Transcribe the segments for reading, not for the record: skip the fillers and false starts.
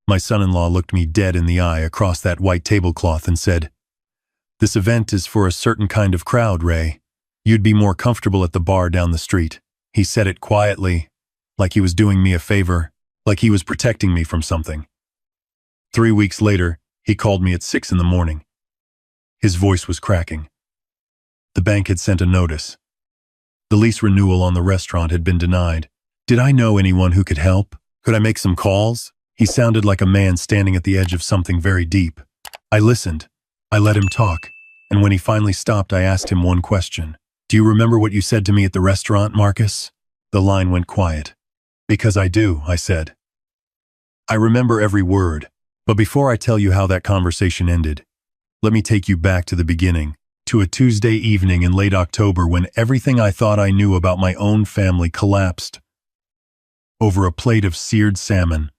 My son-in-law looked me dead in the eye across that white tablecloth and said, "This event is for a certain kind of crowd, Ray. You'd be more comfortable at the bar down the street." He said it quietly, like he was doing me a favor, like he was protecting me from something. 3 weeks later, he called me at 6 in the morning. His voice was cracking. The bank had sent a notice. The lease renewal on the restaurant had been denied. Did I know anyone who could help? Could I make some calls? He sounded like a man standing at the edge of something very deep. I listened. I let him talk, and when he finally stopped, I asked him one question. "Do you remember what you said to me at the restaurant, Marcus?" The line went quiet. "Because I do," I said. "I remember every word, but before I tell you how that conversation ended, let me take you back to the beginning, to a Tuesday evening in late October when everything I thought I knew about my own family collapsed over a plate of seared salmon.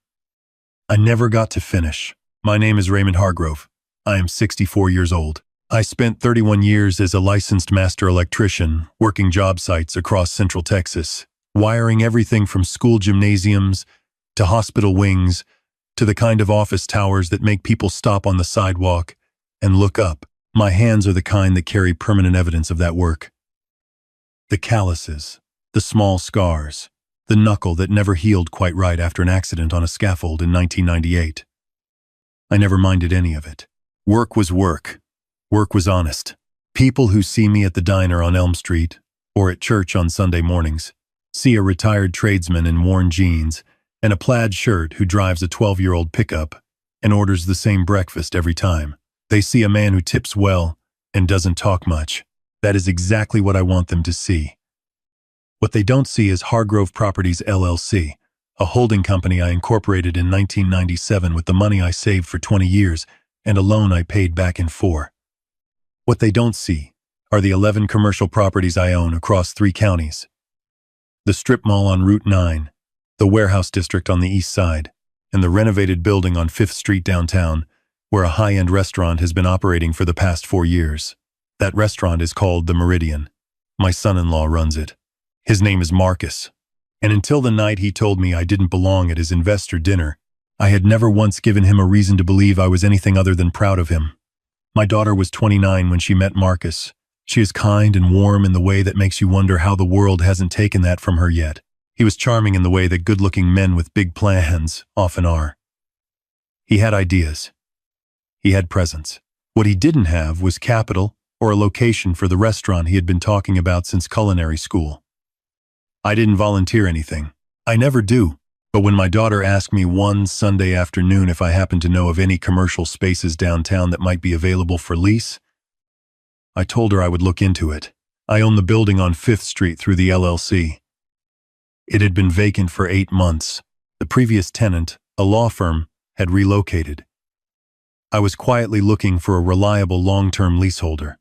I never got to finish. My name is Raymond Hargrove. I am 64 years old. I spent 31 years as a licensed master electrician, working job sites across Central Texas, wiring everything from school gymnasiums to hospital wings to the kind of office towers that make people stop on the sidewalk and look up. My hands are the kind that carry permanent evidence of that work. The calluses, the small scars, the knuckle that never healed quite right after an accident on a scaffold in 1998. I never minded any of it. Work was work. Work was honest. People who see me at the diner on Elm Street or at church on Sunday mornings see a retired tradesman in worn jeans and a plaid shirt who drives a 12-year-old pickup and orders the same breakfast every time. They see a man who tips well and doesn't talk much. That is exactly what I want them to see. What they don't see is Hargrove Properties LLC, a holding company I incorporated in 1997 with the money I saved for 20 years and a loan I paid back in 4. What they don't see are the 11 commercial properties I own across 3 counties. The strip mall on Route 9, the warehouse district on the east side, and the renovated building on 5th Street downtown, where a high-end restaurant has been operating for the past 4 years. That restaurant is called the Meridian. My son-in-law runs it. His name is Marcus. And until the night he told me I didn't belong at his investor dinner, I had never once given him a reason to believe I was anything other than proud of him. My daughter was 29 when she met Marcus. She is kind and warm in the way that makes you wonder how the world hasn't taken that from her yet. He was charming in the way that good-looking men with big plans often are. He had ideas. He had presence. What he didn't have was capital or a location for the restaurant he had been talking about since culinary school. I didn't volunteer anything. I never do. But when my daughter asked me one Sunday afternoon if I happened to know of any commercial spaces downtown that might be available for lease, I told her I would look into it. I own the building on 5th Street through the LLC. It had been vacant for 8 months. The previous tenant, a law firm, had relocated. I was quietly looking for a reliable long-term leaseholder.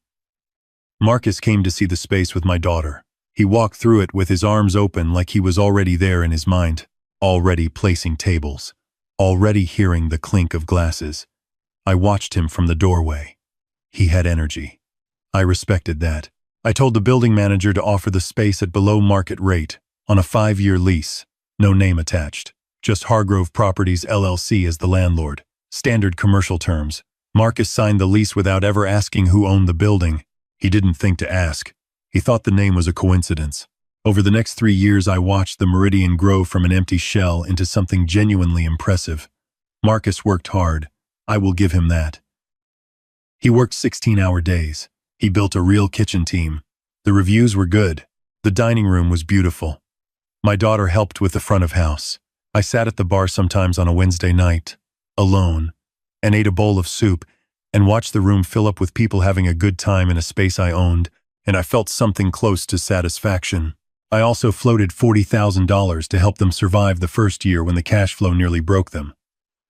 Marcus came to see the space with my daughter. He walked through it with his arms open like he was already there in his mind, already placing tables, already hearing the clink of glasses. I watched him from the doorway. He had energy. I respected that. I told the building manager to offer the space at below market rate, on a 5-year lease, no name attached, just Hargrove Properties LLC as the landlord. Standard commercial terms. Marcus signed the lease without ever asking who owned the building. He didn't think to ask. He thought the name was a coincidence. Over the next 3 years, I watched the Meridian grow from an empty shell into something genuinely impressive. Marcus worked hard. I will give him that. He worked 16-hour days. He built a real kitchen team. The reviews were good. The dining room was beautiful. My daughter helped with the front of house. I sat at the bar sometimes on a Wednesday night, alone, and ate a bowl of soup and watched the room fill up with people having a good time in a space I owned, and I felt something close to satisfaction. I also floated $40,000 to help them survive the first year when the cash flow nearly broke them.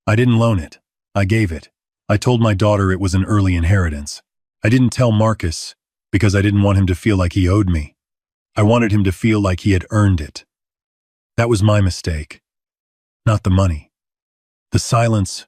I didn't loan it. I gave it. I told my daughter it was an early inheritance. I didn't tell Marcus because I didn't want him to feel like he owed me. I wanted him to feel like he had earned it. That was my mistake. Not the money. The silence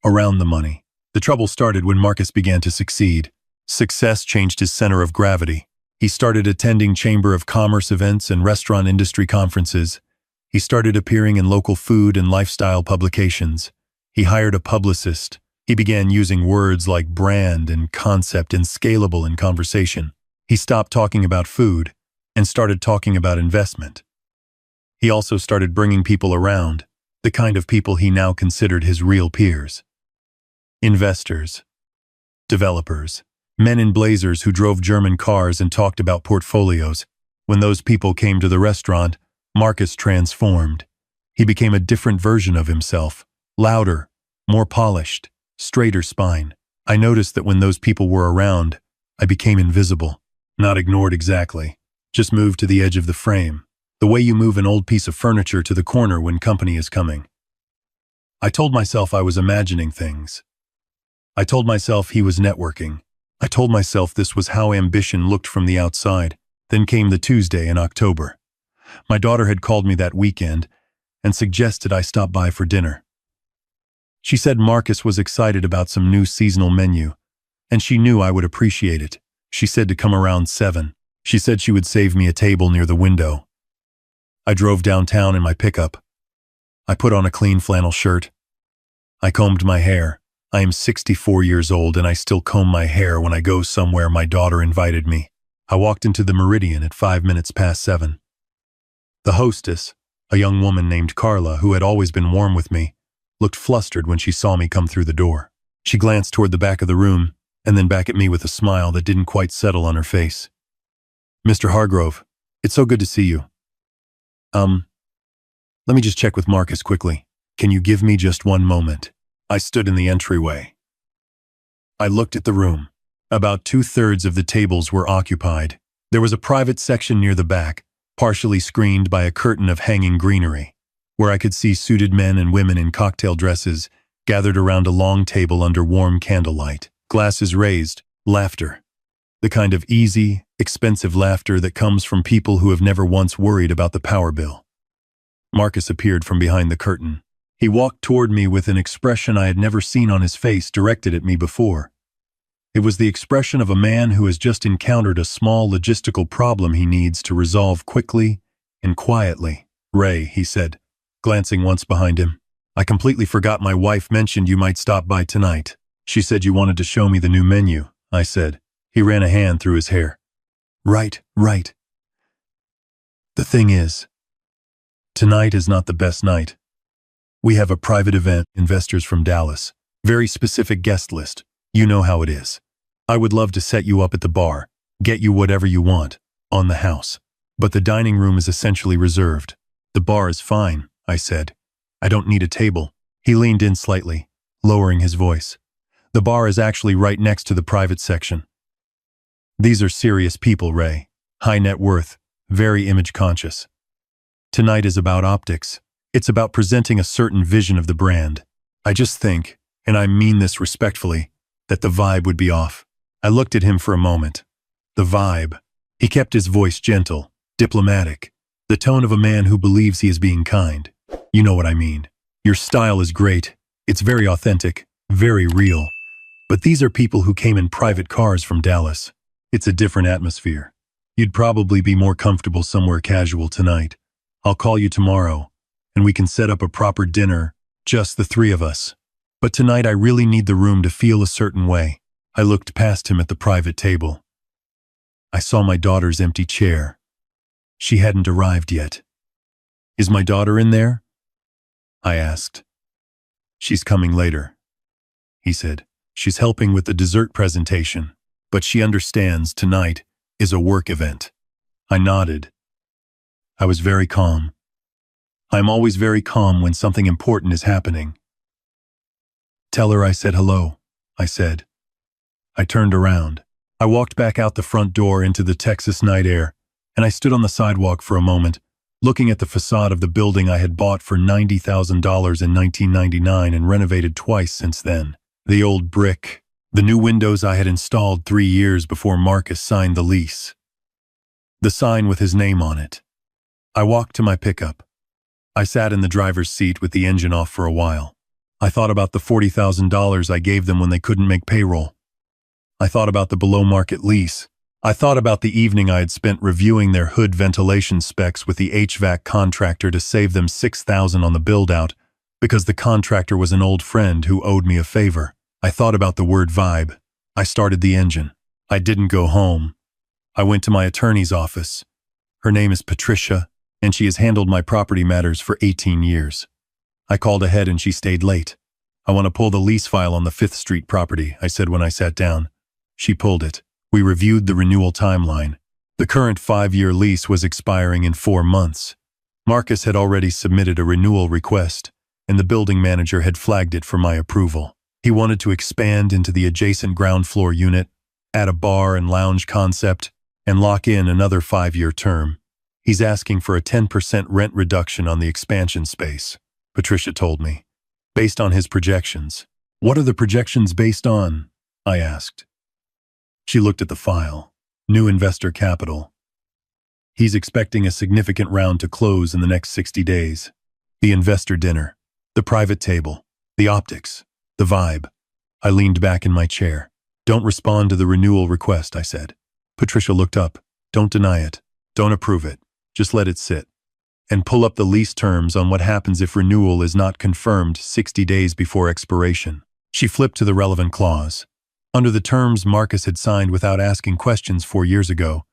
around the money. The trouble started when Marcus began to succeed. Success changed his center of gravity. He started attending Chamber of Commerce events and restaurant industry conferences. He started appearing in local food and lifestyle publications. He hired a publicist. He began using words like brand and concept and scalable in conversation. He stopped talking about food and started talking about investment. He also started bringing people around, the kind of people he now considered his real peers. Investors, developers, men in blazers who drove German cars and talked about portfolios. When those people came to the restaurant, Marcus transformed. He became a different version of himself, louder, more polished, straighter spine. I noticed that when those people were around, I became invisible. Not ignored exactly, just moved to the edge of the frame, the way you move an old piece of furniture to the corner when company is coming. I told myself I was imagining things. I told myself he was networking. I told myself this was how ambition looked from the outside. Then came the Tuesday in October. My daughter had called me that weekend and suggested I stop by for dinner. She said Marcus was excited about some new seasonal menu, and she knew I would appreciate it. She said to come around 7. She said she would save me a table near the window. I drove downtown in my pickup. I put on a clean flannel shirt. I combed my hair. I am 64 years old and I still comb my hair when I go somewhere my daughter invited me. I walked into the Meridian at 5 minutes past 7. The hostess, a young woman named Carla who had always been warm with me, looked flustered when she saw me come through the door. She glanced toward the back of the room and then back at me with a smile that didn't quite settle on her face. "Mr. Hargrove, it's so good to see you. Let me just check with Marcus quickly. Can you give me just one moment?" I stood in the entryway. I looked at the room. About 2/3 of the tables were occupied. There was a private section near the back, partially screened by a curtain of hanging greenery, where I could see suited men and women in cocktail dresses gathered around a long table under warm candlelight. Glasses raised, laughter. The kind of easy, expensive laughter that comes from people who have never once worried about the power bill. Marcus appeared from behind the curtain. He walked toward me with an expression I had never seen on his face directed at me before. It was the expression of a man who has just encountered a small logistical problem he needs to resolve quickly and quietly. "Ray," he said, glancing once behind him, "I completely forgot my wife mentioned you might stop by tonight. She said you wanted to show me the new menu," I said. He ran a hand through his hair. Right. The thing is, tonight is not the best night. We have a private event, investors from Dallas. Very specific guest list. You know how it is. I would love to set you up at the bar, get you whatever you want, on the house. But the dining room is essentially reserved. The bar is fine, I said. I don't need a table. He leaned in slightly, lowering his voice. The bar is actually right next to the private section. These are serious people, Ray. High net worth, very image conscious. Tonight is about optics. It's about presenting a certain vision of the brand. I just think, and I mean this respectfully, that the vibe would be off. I looked at him for a moment. The vibe. He kept his voice gentle, diplomatic, the tone of a man who believes he is being kind. You know what I mean. Your style is great. It's very authentic, very real. But these are people who came in private cars from Dallas. It's a different atmosphere. You'd probably be more comfortable somewhere casual tonight. I'll call you tomorrow, and we can set up a proper dinner, just the three of us. But tonight I really need the room to feel a certain way. I looked past him at the private table. I saw my daughter's empty chair. She hadn't arrived yet. "Is my daughter in there?" I asked. "She's coming later," he said. "She's helping with the dessert presentation, but she understands tonight is a work event." I nodded. I was very calm. I'm always very calm when something important is happening. "Tell her I said hello," I said. I turned around. I walked back out the front door into the Texas night air, and I stood on the sidewalk for a moment, looking at the facade of the building I had bought for $90,000 in 1999 and renovated twice since then. The old brick, the new windows I had installed 3 years before Marcus signed the lease. The sign with his name on it. I walked to my pickup. I sat in the driver's seat with the engine off for a while. I thought about the $40,000 I gave them when they couldn't make payroll. I thought about the below-market lease. I thought about the evening I had spent reviewing their hood ventilation specs with the HVAC contractor to save them $6,000 on the build-out, Because the contractor was an old friend who owed me a favor. I thought about the word vibe. I started the engine. I didn't go home. I went to my attorney's office. Her name is Patricia, and she has handled my property matters for 18 years. I called ahead and she stayed late. I want to pull the lease file on the 5th Street property, I said when I sat down. She pulled it. We reviewed the renewal timeline. The current 5-year lease was expiring in 4 months. Marcus had already submitted a renewal request, and the building manager had flagged it for my approval. He wanted to expand into the adjacent ground floor unit, add a bar and lounge concept, and lock in another 5-year term. He's asking for a 10% rent reduction on the expansion space, Patricia told me, based on his projections. What are the projections based on? I asked. She looked at the file. New investor capital. He's expecting a significant round to close in the next 60 days. The investor dinner, the private table, the optics, the vibe. I leaned back in my chair. Don't respond to the renewal request, I said. Patricia looked up. Don't deny it. Don't approve it. Just let it sit. And pull up the lease terms on what happens if renewal is not confirmed 60 days before expiration. She flipped to the relevant clause. Under the terms Marcus had signed without asking questions 4 years ago,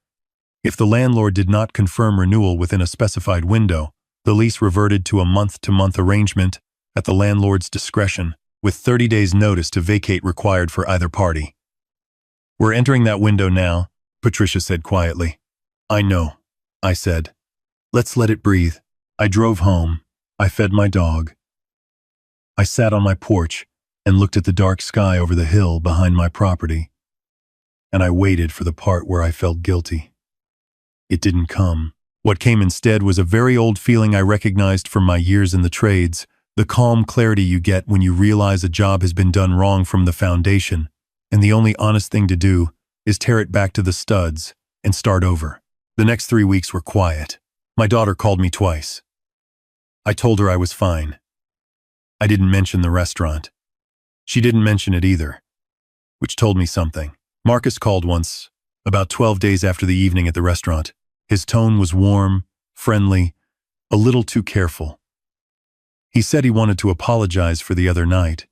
if the landlord did not confirm renewal within a specified window, the lease reverted to a month-to-month arrangement at the landlord's discretion, with 30 days' notice to vacate required for either party. We're entering that window now, Patricia said quietly. I know, I said. Let's let it breathe. I drove home. I fed my dog. I sat on my porch and looked at the dark sky over the hill behind my property. And I waited for the part where I felt guilty. It didn't come. What came instead was a very old feeling I recognized from my years in the trades, the calm clarity you get when you realize a job has been done wrong from the foundation, and the only honest thing to do is tear it back to the studs and start over. The next 3 weeks were quiet. My daughter called me twice. I told her I was fine. I didn't mention the restaurant. She didn't mention it either, which told me something. Marcus called once, about 12 days after the evening at the restaurant. His tone was warm, friendly, a little too careful. He said he wanted to apologize for the other night.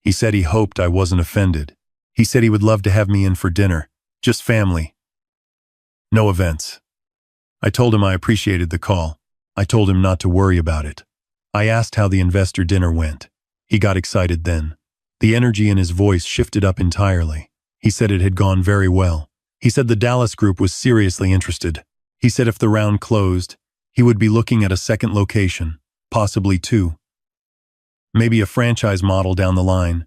He said he hoped I wasn't offended. He said he would love to have me in for dinner, just family. No events. I told him I appreciated the call. I told him not to worry about it. I asked how the investor dinner went. He got excited then. The energy in his voice shifted up entirely. He said it had gone very well. He said the Dallas group was seriously interested. He said if the round closed, he would be looking at a second location, possibly 2. Maybe a franchise model down the line.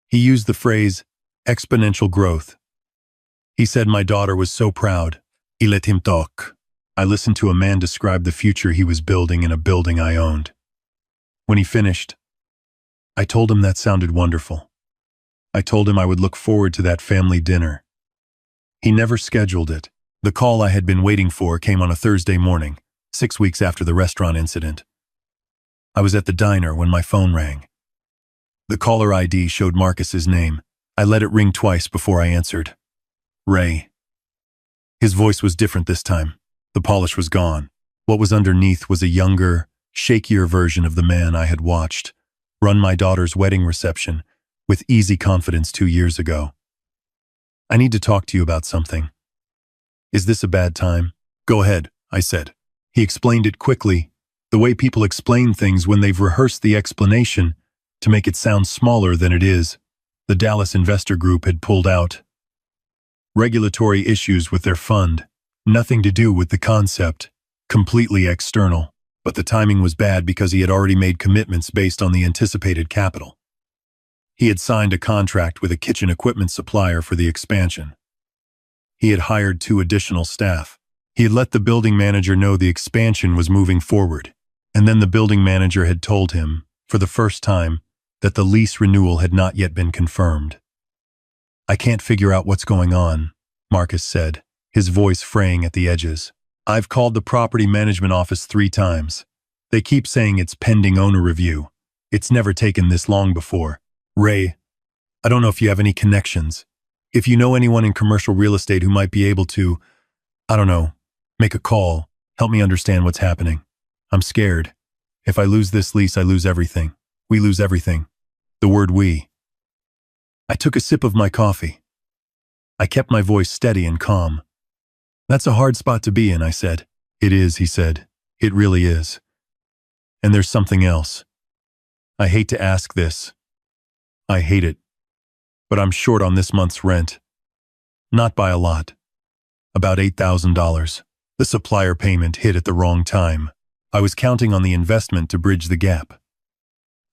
He used the phrase, exponential growth. He said my daughter was so proud. Il let him talk. I listened to a man describe the future he was building in a building I owned. When he finished, I told him that sounded wonderful. I told him I would look forward to that family dinner. He never scheduled it. The call I had been waiting for came on a Thursday morning, 6 weeks after the restaurant incident. I was at the diner when my phone rang. The caller ID showed Marcus's name. I let it ring twice before I answered. Ray. His voice was different this time. The polish was gone. What was underneath was a younger, shakier version of the man I had watched run my daughter's wedding reception with easy confidence 2 years ago. I need to talk to you about something. Is this a bad time? Go ahead, I said. He explained it quickly, the way people explain things when they've rehearsed the explanation to make it sound smaller than it is. The Dallas investor group had pulled out. Regulatory issues with their fund, nothing to do with the concept, completely external. But the timing was bad because he had already made commitments based on the anticipated capital. He had signed a contract with a kitchen equipment supplier for the expansion. He had hired 2 additional staff. He had let the building manager know the expansion was moving forward, and then the building manager had told him, for the first time, that the lease renewal had not yet been confirmed. I can't figure out what's going on, Marcus said, his voice fraying at the edges. I've called the property management office 3 times. They keep saying it's pending owner review. It's never taken this long before. Ray, I don't know if you have any connections. If you know anyone in commercial real estate who might be able to, I don't know, make a call, help me understand what's happening. I'm scared. If I lose this lease, I lose everything. We lose everything. The word we. I took a sip of my coffee. I kept my voice steady and calm. That's a hard spot to be in, I said. It is, he said. It really is. And there's something else. I hate to ask this. I hate it. But I'm short on this month's rent. Not by a lot. About $8,000. The supplier payment hit at the wrong time. I was counting on the investment to bridge the gap.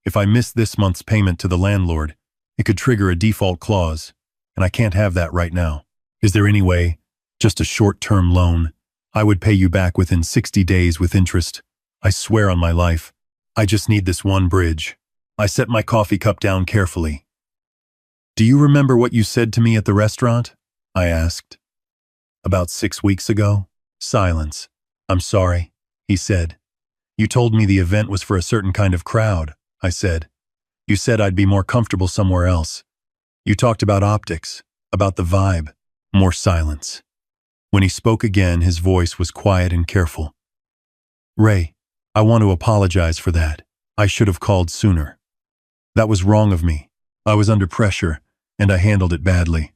If I missed this month's payment to the landlord, it could trigger a default clause, and I can't have that right now. Is there any way, just a short-term loan, I would pay you back within 60 days with interest? I swear on my life, I just need this one bridge. I set my coffee cup down carefully. Do you remember what you said to me at the restaurant? I asked. About 6 weeks ago? Silence. I'm sorry, he said. You told me the event was for a certain kind of crowd, I said. You said I'd be more comfortable somewhere else. You talked about optics, about the vibe. More silence. When he spoke again, his voice was quiet and careful. Ray, I want to apologize for that. I should have called sooner. That was wrong of me. I was under pressure, and I handled it badly.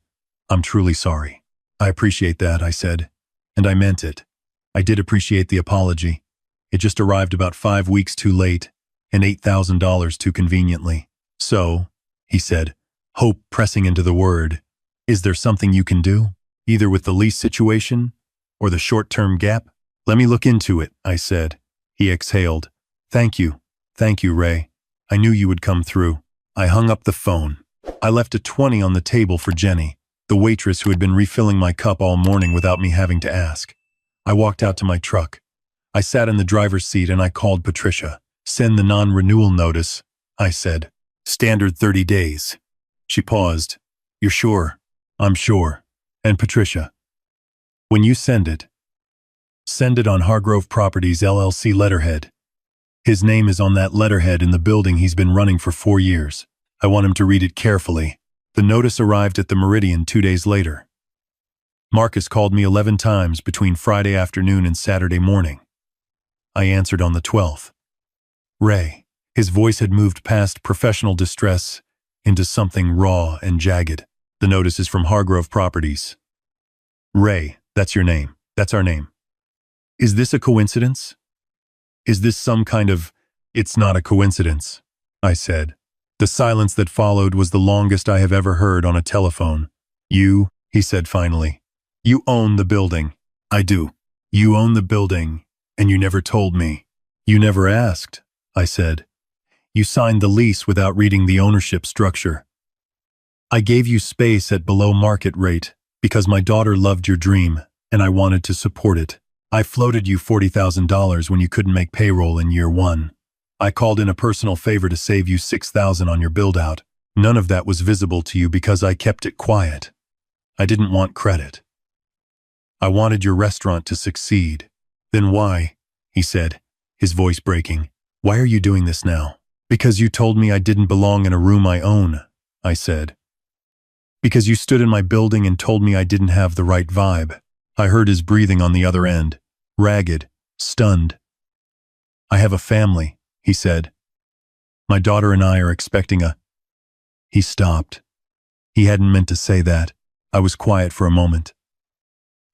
I'm truly sorry. I appreciate that, I said, and I meant it. I did appreciate the apology. It just arrived about 5 weeks too late, and $8,000 too conveniently. So, he said, hope pressing into the word, is there something you can do? Either with the lease situation, or the short-term gap? Let me look into it, I said. He exhaled. Thank you, Ray. I knew you would come through. I hung up the phone. I left a 20 on the table for Jenny, the waitress who had been refilling my cup all morning without me having to ask. I walked out to my truck. I sat in the driver's seat and I called Patricia. Send the non-renewal notice, I said. Standard 30 days. She paused. You're sure? I'm sure. And Patricia, when you send it on Hargrove Properties LLC letterhead. His name is on that letterhead in the building he's been running for 4 years. I want him to read it carefully. The notice arrived at the Meridian 2 days later. Marcus called me 11 times between Friday afternoon and Saturday morning. I answered on the 12th. Ray, his voice had moved past professional distress into something raw and jagged. The notice is from Hargrove Properties. Ray, that's your name. That's our name. Is this a coincidence? Is this some kind of, it's not a coincidence, I said. The silence that followed was the longest I have ever heard on a telephone. You, he said finally, you own the building. I do. You own the building, and you never told me. You never asked, I said. You signed the lease without reading the ownership structure. I gave you space at below market rate because my daughter loved your dream and I wanted to support it. I floated you $40,000 when you couldn't make payroll in year 1. I called in a personal favor to save you $6,000 on your build-out. None of that was visible to you because I kept it quiet. I didn't want credit. I wanted your restaurant to succeed. Then why, he said, his voice breaking, why are you doing this now? Because you told me I didn't belong in a room I own, I said. Because you stood in my building and told me I didn't have the right vibe. I heard his breathing on the other end, ragged, stunned. I have a family, he said. My daughter and I are expecting a... He stopped. He hadn't meant to say that. I was quiet for a moment.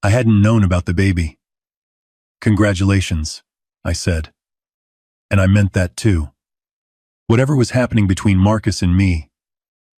I hadn't known about the baby. Congratulations, I said. And I meant that too. Whatever was happening between Marcus and me,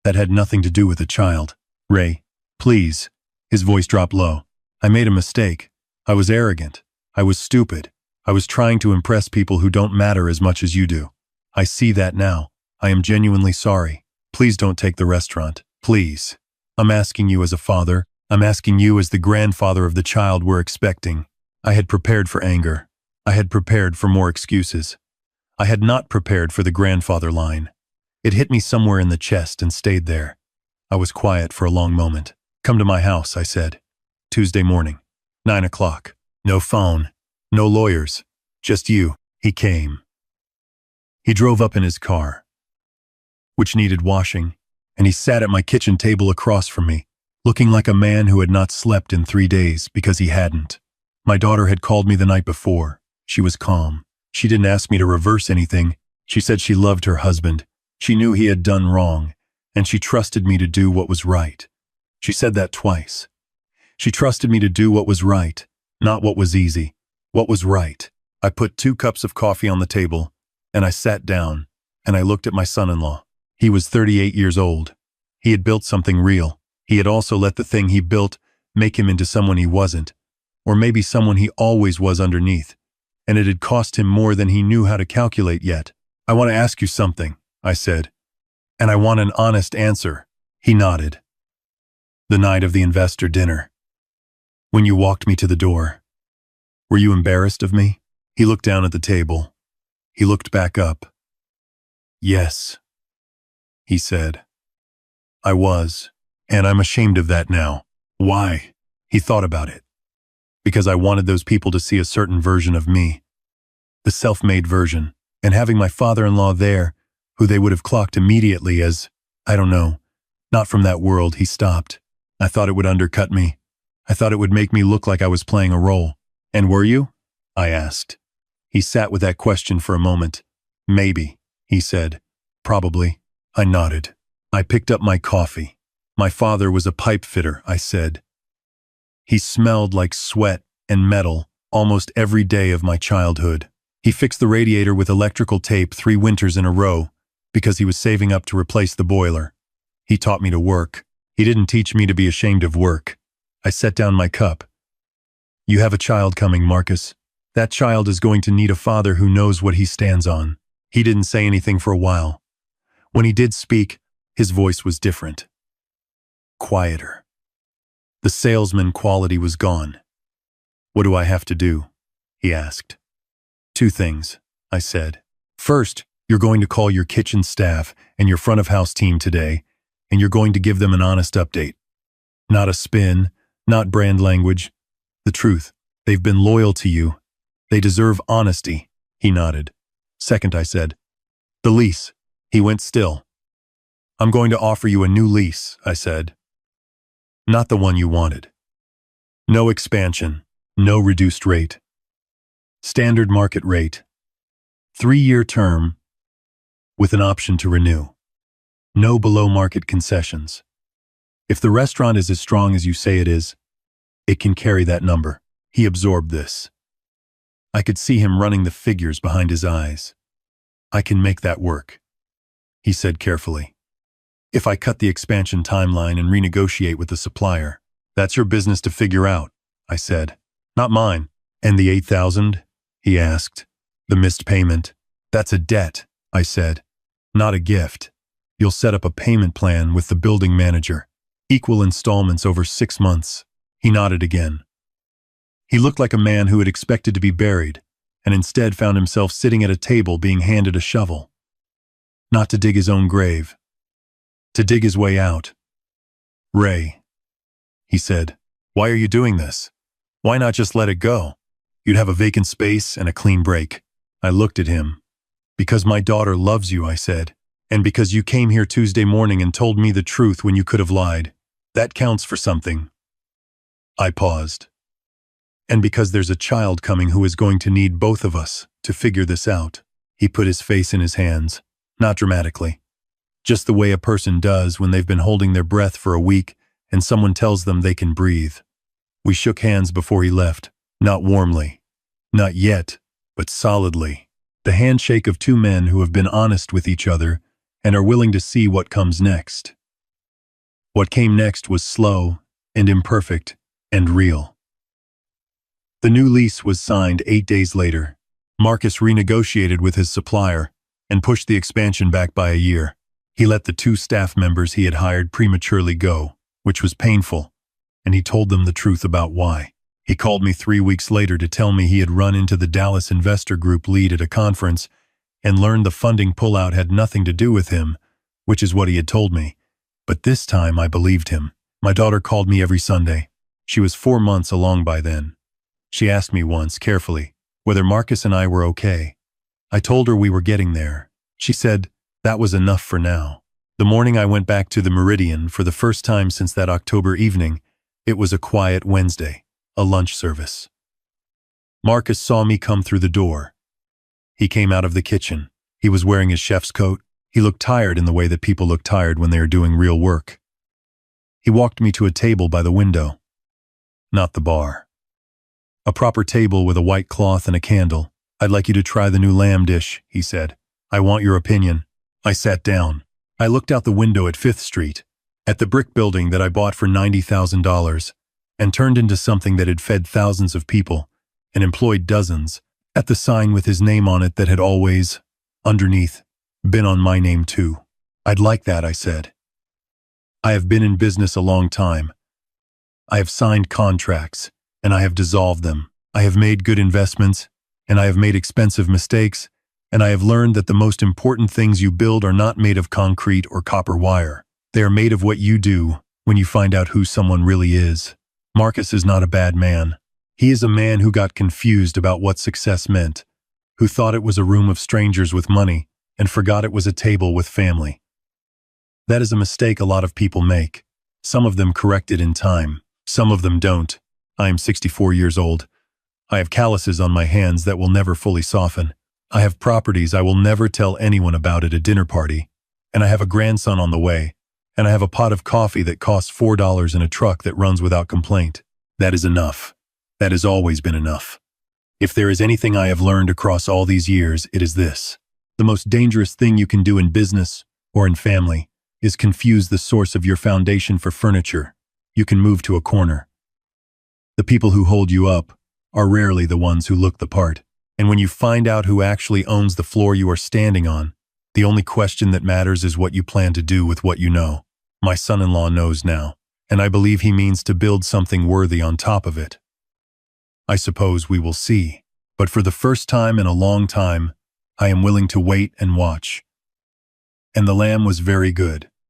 that had nothing to do with the child. Ray, please. His voice dropped low. I made a mistake. I was arrogant. I was stupid. I was trying to impress people who don't matter as much as you do. I see that now. I am genuinely sorry. Please don't take the restaurant. Please. I'm asking you as a father. I'm asking you as the grandfather of the child we're expecting. I had prepared for anger. I had prepared for more excuses. I had not prepared for the grandfather line. It hit me somewhere in the chest and stayed there. I was quiet for a long moment. Come to my house, I said. Tuesday morning, 9 o'clock. No phone, no lawyers, just you. He came. He drove up in his car, which needed washing, and he sat at my kitchen table across from me, looking like a man who had not slept in 3 days because he hadn't. My daughter had called me the night before. She was calm. She didn't ask me to reverse anything. She said she loved her husband. She knew he had done wrong, and she trusted me to do what was right. She said that twice. She trusted me to do what was right, not what was easy, what was right. I put 2 cups of coffee on the table, and I sat down, and I looked at my son-in-law. He was 38 years old. He had built something real. He had also let the thing he built make him into someone he wasn't, or maybe someone he always was underneath, and it had cost him more than he knew how to calculate yet. I want to ask you something, I said, and I want an honest answer. He nodded. The night of the investor dinner. When you walked me to the door, were you embarrassed of me? He looked down at the table. He looked back up. Yes, he said. I was, and I'm ashamed of that now. Why? He thought about it. Because I wanted those people to see a certain version of me. The self-made version, and having my father-in-law there, who they would have clocked immediately as, I don't know, not from that world. He stopped. I thought it would undercut me. I thought it would make me look like I was playing a role. And were you? I asked. He sat with that question for a moment. Maybe, he said. Probably. I nodded. I picked up my coffee. My father was a pipe fitter, I said. He smelled like sweat and metal almost every day of my childhood. He fixed the radiator with electrical tape 3 winters in a row because he was saving up to replace the boiler. He taught me to work. He didn't teach me to be ashamed of work. I set down my cup. You have a child coming, Marcus. That child is going to need a father who knows what he stands on. He didn't say anything for a while. When he did speak, his voice was different. Quieter. The salesman quality was gone. What do I have to do? He asked. 2 things, I said. First, you're going to call your kitchen staff and your front of house team today, and you're going to give them an honest update. Not a spin, not brand language. The truth. They've been loyal to you. They deserve honesty. He nodded. Second, I said. The lease. He went still. I'm going to offer you a new lease, I said. Not the one you wanted. No expansion, no reduced rate. Standard market rate. 3-year term with an option to renew. No below-market concessions. If the restaurant is as strong as you say it is, it can carry that number. He absorbed this. I could see him running the figures behind his eyes. I can make that work, he said carefully. If I cut the expansion timeline and renegotiate with the supplier, that's your business to figure out, I said. Not mine. And the $8,000? He asked. The missed payment. That's a debt, I said. Not a gift. You'll set up a payment plan with the building manager. Equal installments over 6 months. He nodded again. He looked like a man who had expected to be buried, and instead found himself sitting at a table being handed a shovel. Not to dig his own grave. To dig his way out. Ray, he said, why are you doing this? Why not just let it go? You'd have a vacant space and a clean break. I looked at him. Because my daughter loves you, I said, and because you came here Tuesday morning and told me the truth when you could have lied. That counts for something. I paused. And because there's a child coming who is going to need both of us to figure this out. He put his face in his hands, not dramatically. Just the way a person does when they've been holding their breath for a week and someone tells them they can breathe. We shook hands before he left, not warmly, not yet, but solidly. The handshake of 2 men who have been honest with each other and are willing to see what comes next. What came next was slow and imperfect and real. The new lease was signed 8 days later. Marcus renegotiated with his supplier and pushed the expansion back by a year. He let the 2 staff members he had hired prematurely go, which was painful, and he told them the truth about why. He called me 3 weeks later to tell me he had run into the Dallas investor group lead at a conference and learned the funding pullout had nothing to do with him, which is what he had told me. But this time I believed him. My daughter called me every Sunday. She was 4 months along by then. She asked me once, carefully, whether Marcus and I were okay. I told her we were getting there. She said, that was enough for now. The morning I went back to the Meridian for the first time since that October evening, it was a quiet Wednesday, a lunch service. Marcus saw me come through the door. He came out of the kitchen. He was wearing his chef's coat. He looked tired in the way that people look tired when they are doing real work. He walked me to a table by the window. Not the bar. A proper table with a white cloth and a candle. "I'd like you to try the new lamb dish," he said. "I want your opinion." I sat down. I looked out the window at 5th Street, at the brick building that I bought for $90,000 and turned into something that had fed thousands of people and employed dozens, at the sign with his name on it that had always, underneath, been on my name too. "I'd like that," I said. "I have been in business a long time. I have signed contracts, and I have dissolved them. I have made good investments, and I have made expensive mistakes, and I have learned that the most important things you build are not made of concrete or copper wire. They are made of what you do when you find out who someone really is." Marcus is not a bad man. He is a man who got confused about what success meant, who thought it was a room of strangers with money and forgot it was a table with family. That is a mistake a lot of people make. Some of them correct it in time. Some of them don't. I am 64 years old. I have calluses on my hands that will never fully soften. I have properties I will never tell anyone about at a dinner party. And I have a grandson on the way. And I have a pot of coffee that costs $4 in a truck that runs without complaint. That is enough. That has always been enough. If there is anything I have learned across all these years, it is this. The most dangerous thing you can do in business or in family is confuse the source of your foundation for furniture. You can move to a corner. The people who hold you up are rarely the ones who look the part. And when you find out who actually owns the floor you are standing on, the only question that matters is what you plan to do with what you know. My son-in-law knows now, and I believe he means to build something worthy on top of it. I suppose we will see, but for the first time in a long time, I am willing to wait and watch. And the lamb was very good.